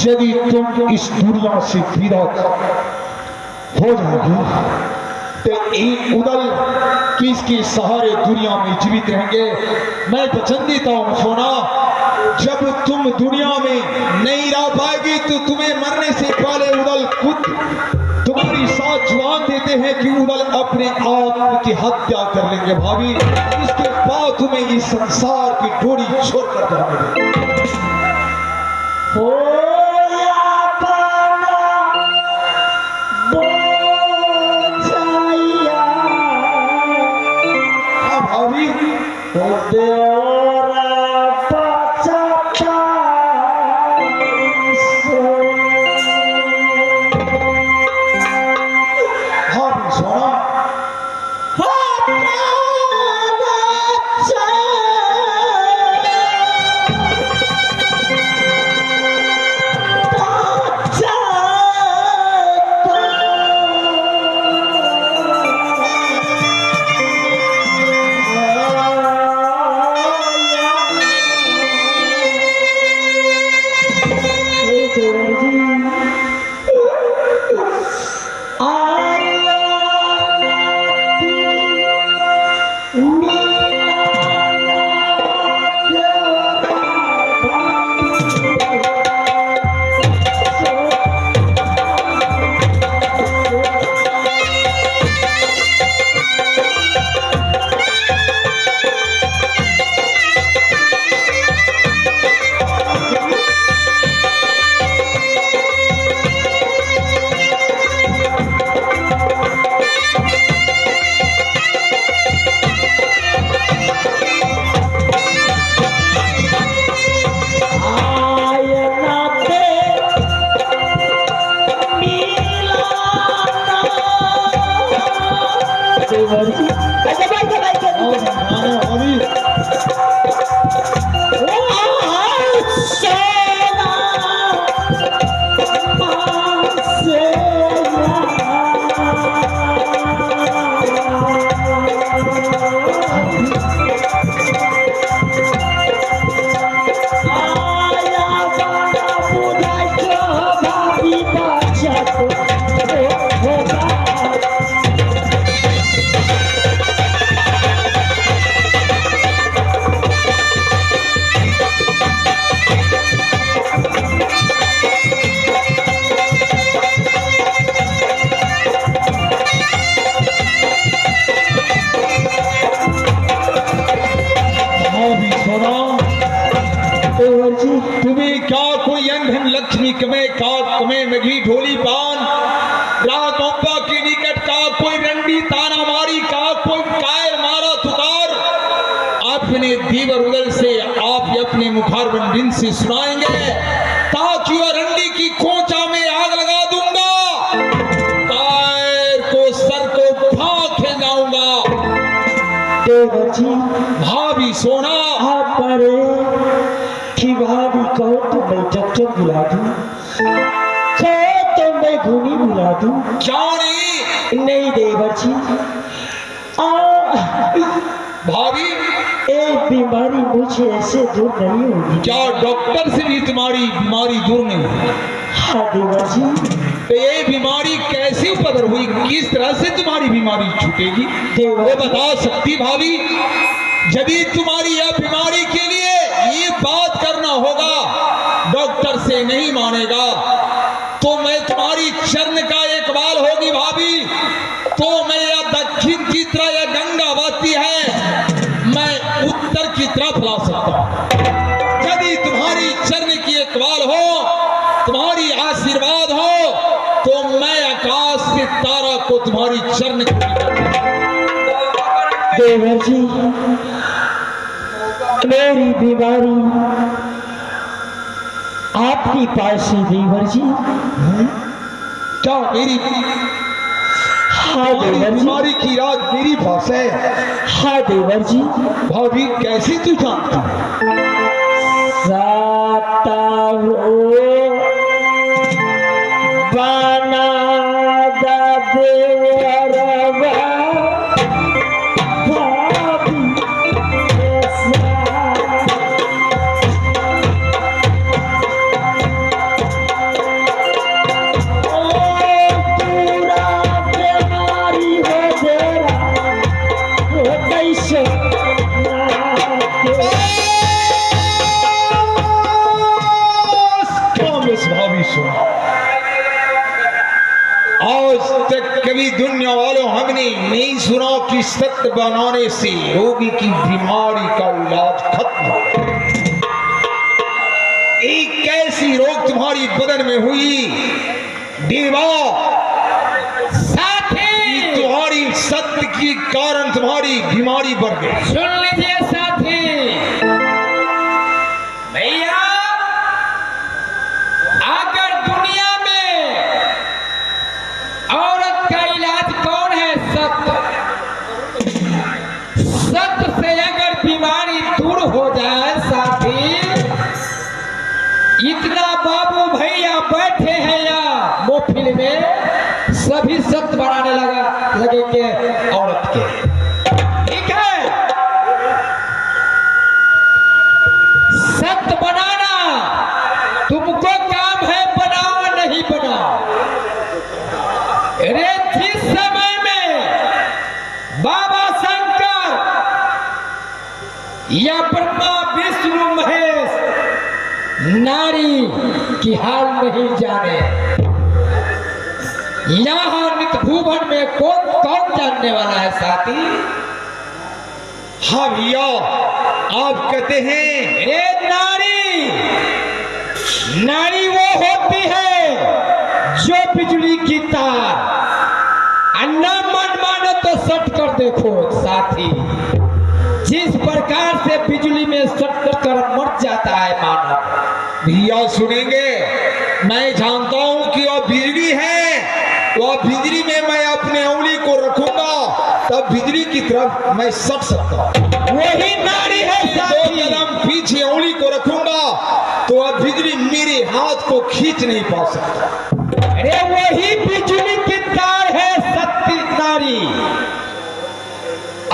यदि तुम इस दुनिया से विदा हो जाओगी तो एक उदल किसके सहारे दुनिया में जीवित रहेंगे। मैं वचन देता हूं सोना, जब तुम दुनिया में नहीं रह पाएगी तो तुम्हें मरने से पहले उदल खुद तुम्हारी साथ जुबान देते हैं कि उदल अपने आप की हत्या कर लेंगे भाभी। इसके बाद तुम्हें इस संसार की डोरी छोड़कर जाने भाभी। तुम्हें क्या कोई अंधन लक्ष्मी कमे का कमे मघी ढोली पान रात अब्बा के निकट का कोई रंडी ताना मारी का कोई कायर मारा तुकार अपने दीवर उदल से आप अपने मुखारबन दिन से सुनाएंगे ताकि वह रंडी की खोचा में आग लगा दूंगा, कायर को सर को फांक खेल जाऊंगा। देवर जी भाभी सोना आप कि भाभी कहो तो मैं डॉक्टर बुला दूं, कहो तो मैं घूनी बुला दूं। क्या नहीं देवर जी भाभी एक बीमारी मुझे ऐसे दूर नहीं होगी। क्या डॉक्टर से भी तुम्हारी बीमारी दूर नहीं? हाँ देवर जी। तो ये बीमारी कैसे पदर हुई, किस तरह से तुम्हारी बीमारी छूटेगी वो बता सकती भाभी? यदि तुम्हारी यह बीमारी के लिए ये बात करना होगा डॉक्टर से नहीं मानेगा तो मैं तुम्हारी चरण का एक बाल होगी भाभी, तो मैं यह दक्षिण की तरह यह गंगा बहती है मैं उत्तर की तरफ ला सकता हूं। यदि तुम्हारी चरण की एक बाल हो, तुम्हारी आशीर्वाद हो तो मैं आकाश से तारा को तुम्हारी चरण देवर जी मेरी बीमारी आपकी पास से देवर जी। क्या मेरी हाँ देवर जी। बीमारी की राज मेरी पास है? हाँ देवर जी। भाभी कैसे तू जानता बना बस भाभी सुनो, आज तक कभी दुनिया वालों हमने नहीं सुना कि सत्य बनाने से रोगी की बीमारी का इलाज खत्म हो। एक ऐसी रोग तुम्हारी बदन में हुई देवा साथी, तुम्हारी सत्य के कारण तुम्हारी बीमारी बढ़ गई। सुन लीजिए साथी, भैया अगर दुनिया में औरत का इलाज कौन है? सत्य। सत्य से अगर बीमारी दूर हो जाए साथी, इतना बाबू भैया बैठे हैं या मोहफिल में, सभी सत्य बनाने लगेंगे औरत के। ठीक है, सत्य बनाना तुमको काम है, बनाओ नहीं बनाओ। अरे जिस समय में बाबा शंकर या ब्रह्मा विष्णु महेश नारी की हाल नहीं जाने, यहाँ नित भुवन में कौन कौन जानने वाला है साथी? हाँ भैया, आप कहते हैं ए नारी, नारी वो होती है जो बिजली की तार, अन्ना मन मानो तो सट कर देखो साथी, जिस प्रकार से बिजली में सट कर मर जाता है मानव। भैया सुनेंगे, मैं जानता हूं कि वह बिजली है, वह बिजली में मैं अपने उंगली को रखूंगा तब बिजली की तरफ मैं सट सकता हूं। वही नारी है दो साथी। कदम पीछे उंगली को रखूंगा तो वह बिजली मेरे हाथ को खींच नहीं पा सकता। अरे वही बिजली की तार है सत्य नारी।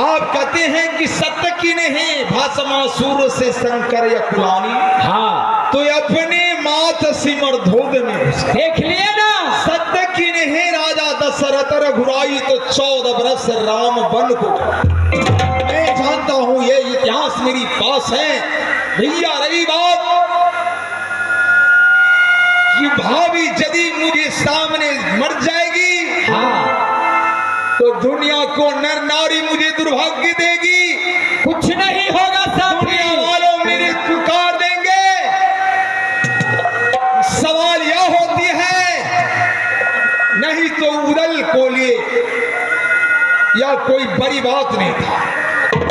आप कहते हैं कि सत्य की नहीं भाषमासुर से शंकर या कुलानी, हाँ, तो अपने मात सिमर धोद में घुस गए। देख लिए ना, सत्य की नहीं राजा दशरथ रघुराई तो 14 बरस राम बन को। मैं जानता हूं ये इतिहास मेरी पास है। भैया रही बात कि भाभी यदि मुझे सामने मर जाएगी, हाँ, तो दुनिया को नर नारी मुझे दुर्भाग्य देगी, कुछ नहीं होगा साथी। दुनिया वालों मेरे पुकार देंगे। सवाल यह होती है, नहीं तो उदल को लिए या कोई बड़ी बात नहीं था,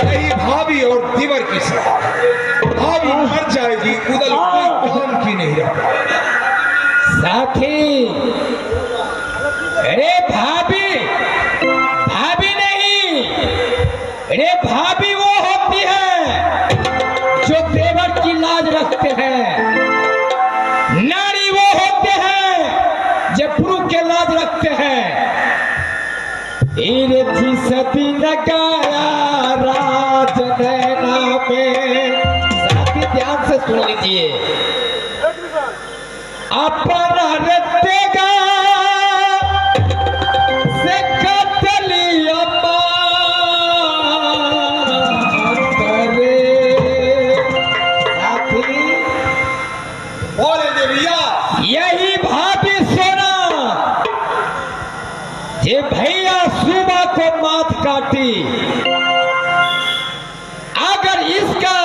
नहीं भाभी और दीवर की सवाल। भाभी मर जाएगी, उदल कोई काम की नहीं रहा साथी। अरे भाभी, भाभी नहीं, अरे भाभी वो होती है जो देवर की लाज रखते हैं, नारी वो होते हैं जो पुरुष के लाज रखते हैं। सती लगाया राज नैना में, साथी ध्यान से सुन लीजिए, अपना रतेगा से कतली अम्मा करे साथी। बोले दे भैया, यही भाभी सोना ये भैया सुबह को माथ काटी, अगर इसका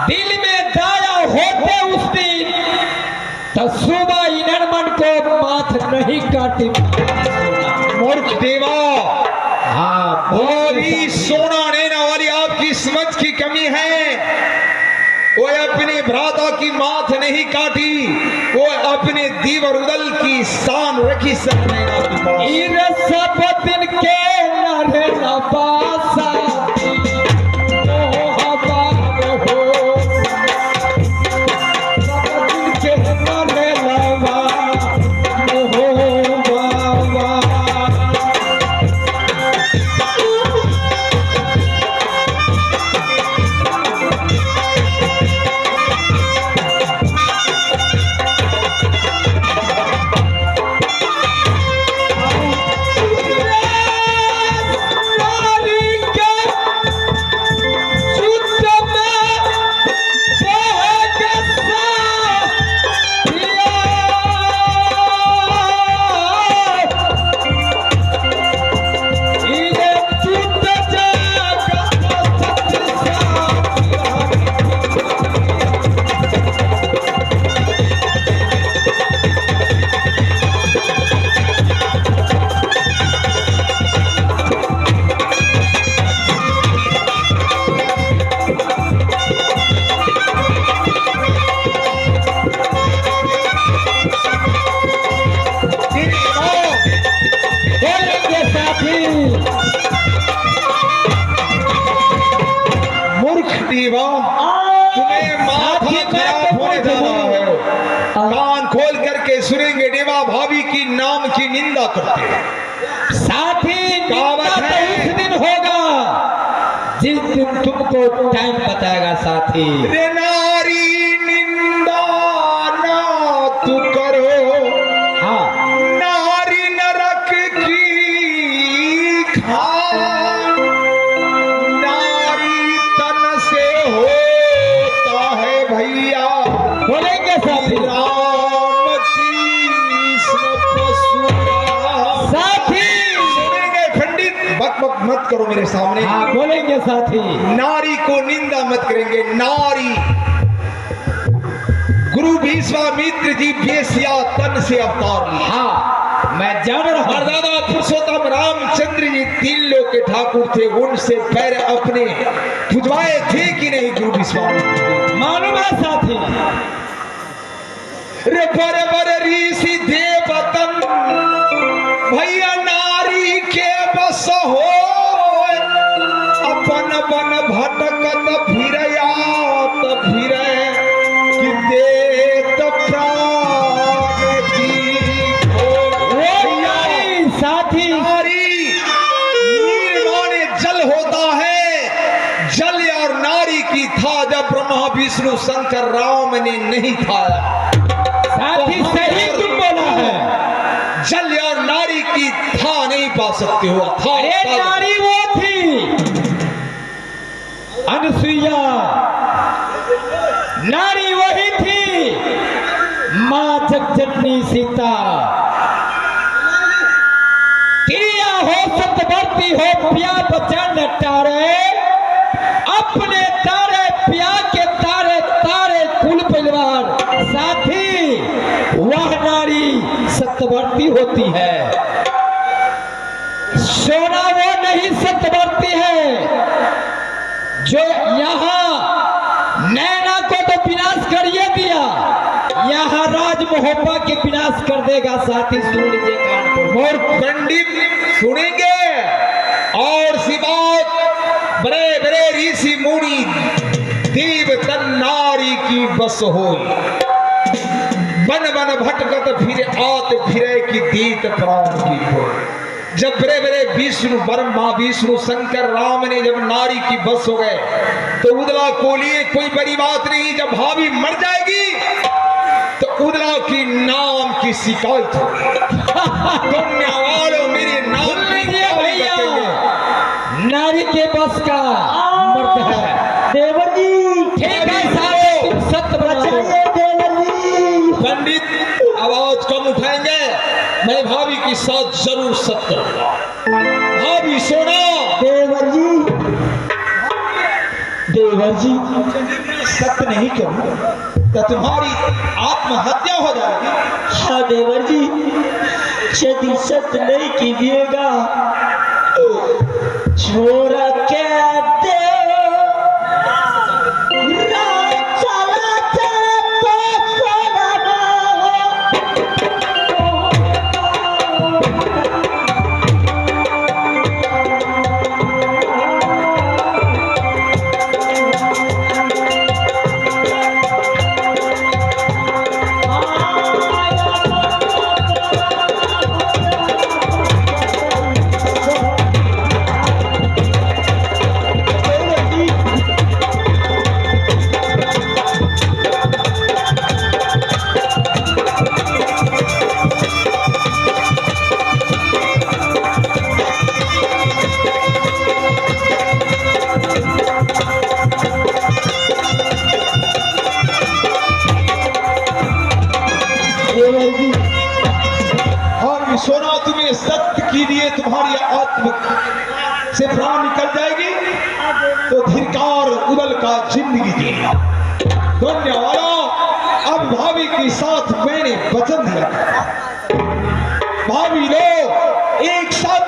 दिल में दया होते उस दिन तो सुबह इनरमन को माथ नहीं काटी। मूर्ख देवा, हाँ, बोली सोना लेना वाली आपकी समझ की कमी है। वो अपने भ्राता की माथ नहीं काटी, वो अपने दीवर उदल की शान रखी सब नैना की पास। सब दिन के लड़े नबासा खोल करके सुनेंगे। देवा भाभी की नाम की निंदा करते हैं। साथी निंदा कहावत तो है। उस दिन होगा जिस दिन तुमको टाइम बताएगा साथी। रे नारी निंदा ना तू करो, हाँ नारी नरक की खान, नारी तन से होता है भैया बोलेंगे साथी। राम कृष्ण परशुराम। साथी सुनेंगे पंडित, बक बक मत करो मेरे सामने। हाँ बोलेंगे साथी। नारी को निंदा मत करेंगे। नारी गुरु विश्वामित्र जी बेसिया तन से अवतार लिए। हाँ मैं जान रहा हूँ। मर्यादा पुरुषोत्तम रामचंद्र जी 3 लोक के ठाकुर थे, उनसे पैर अपने खुजवाए थे कि नहीं गुरु विश्वामित्र? मालूम है साथी। रे बड़े बड़े ऋषि देवतन भैया नारी के बस हो, अपन बन भटकत फिरयात फिरे कि देत प्राण जी को। नारी साथी। नारी निर्माण जल होता है, जल और नारी की था जब ब्रह्मा विष्णु शंकर राम ने नहीं खाया। साथी सही तुम बोला है। जल और नारी की था नहीं पा सकते हो। था अरे नारी वो थी अनुसुईया, नारी वही थी माँ जगजननी सीता। क्रिया हो सतवर्ती हो पिया बचन तारे, अपने तारे पिया के तारे तारे कुल परिवार। साथी वह नारी सत्यवर्ती होती है, सोना वो नहीं सत्यवर्ती है जो यहाँ नैना को तो विनाश करिए दिया, यहाँ राज मोहब्बा के विनाश कर देगा। साथी सुन लीजिए कान खोल। और पंडित सुनेंगे और सी बात। बड़े बड़े ऋषि मुनि देव तन नारी की बस होई, बन बन भटकत फिर आत फिरे की दीत प्राण की हो। जब बड़े बड़े विष्णु ब्रह्मा विष्णु शंकर राम ने जब नारी की बस हो गए तो उदला को लिए कोई बड़ी बात नहीं। जब भाभी मर जाएगी तो उदला की नाम की शिकायत होगी। दुनिया वालों मेरे नाम सुन की लीजिए गाली भैया, बकेंगे। नारी के बस का मर्द है। देवर जी ठीक है साथी, तुम सत्य बता दो। बचाइए देवर जी। पंडित आवाज कम उठाएंगे, मैं भाभी के साथ जरूर सत्य करूंगा। भाभी सोना। देवर जी, देवर जी सत्य नहीं करूंगा तो तुम्हारी आत्महत्या हो जाएगी। हाँ देवर जी, यदि सत्य नहीं कीजिएगा छोरा क्या दे चला सोना तुम्हें सत्य के लिए तुम्हारी आत्म से प्राण निकल जाएगी तो धिक्कार उदल का जिंदगी जीना। धन्यवाद। अब भाभी के साथ मैंने वचन दिया, भाभी लोग एक साथ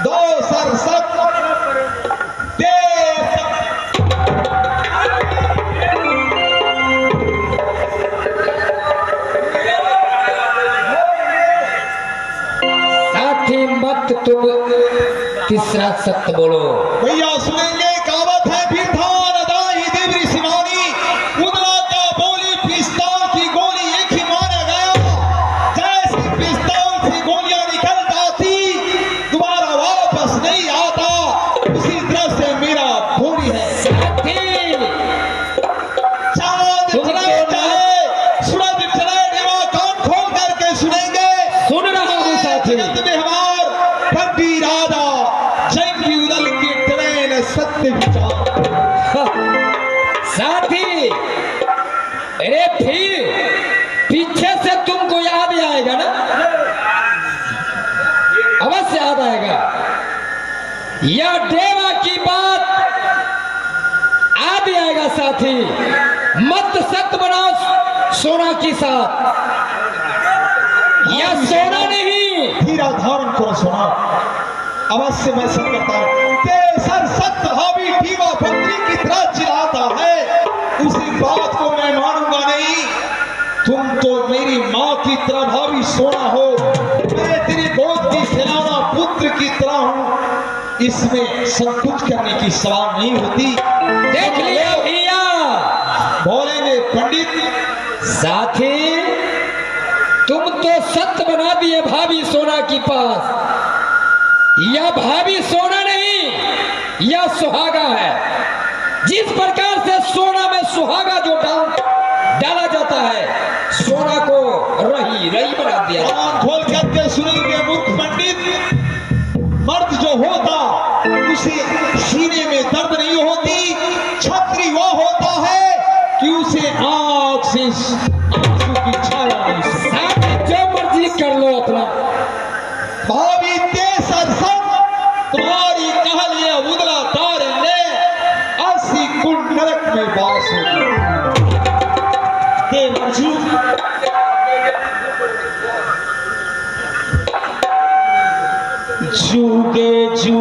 दो सर सत दे साथी मत तुम तीसरा सत्य बोलो। भैया सुनेंगे कहावत है फिर धान दाई देवरी सिवानी उदला का बोली पिस्तौल की गोली एक से तुमको याद ही आएगा ना, अवश्य याद आएगा। यह देवा की बात याद ही आएगा साथी। मत सत्य बनाओ सोना के साथ, यह सोना नहीं। हीरा धारण करो सोना, अवश्य मैं सब करता हूँ। तेसर सत्य भावी दीवा बकरी की तरह चिल्लाता है, उसी बात को मैं मानूंगा नहीं। तुम तो मेरी माँ की तरह भाभी सोना हो, मैं तेरी गोद की खिलौना पुत्र की तरह हूँ, इसमें संकोच करने की सवाल नहीं होती। देख लिया भैया, बोलेंगे पंडित। साथी तुम तो सत्य बना दिए भाभी सोना के पास। यह भाभी सोना नहीं, यह सुहागा है। जिस प्रकार से सोना में सुहागा जो डाला जाता है, सोना को रही बना दिया। कान खोल करके सुनेंगे मूर्ख पंडित। मर्द जो होता उसे सीने में दर्द नहीं होती, छतरी वो होता है कि उसे आंख से आंसू की छाया नहीं सकती। जो मर्जी कर लो अपना। भाभी तेसर संग तुम्हारी कहलियां उदला तारेंगे, 80 कुंड नरक में वास होगी। देवर जी, जुगे जू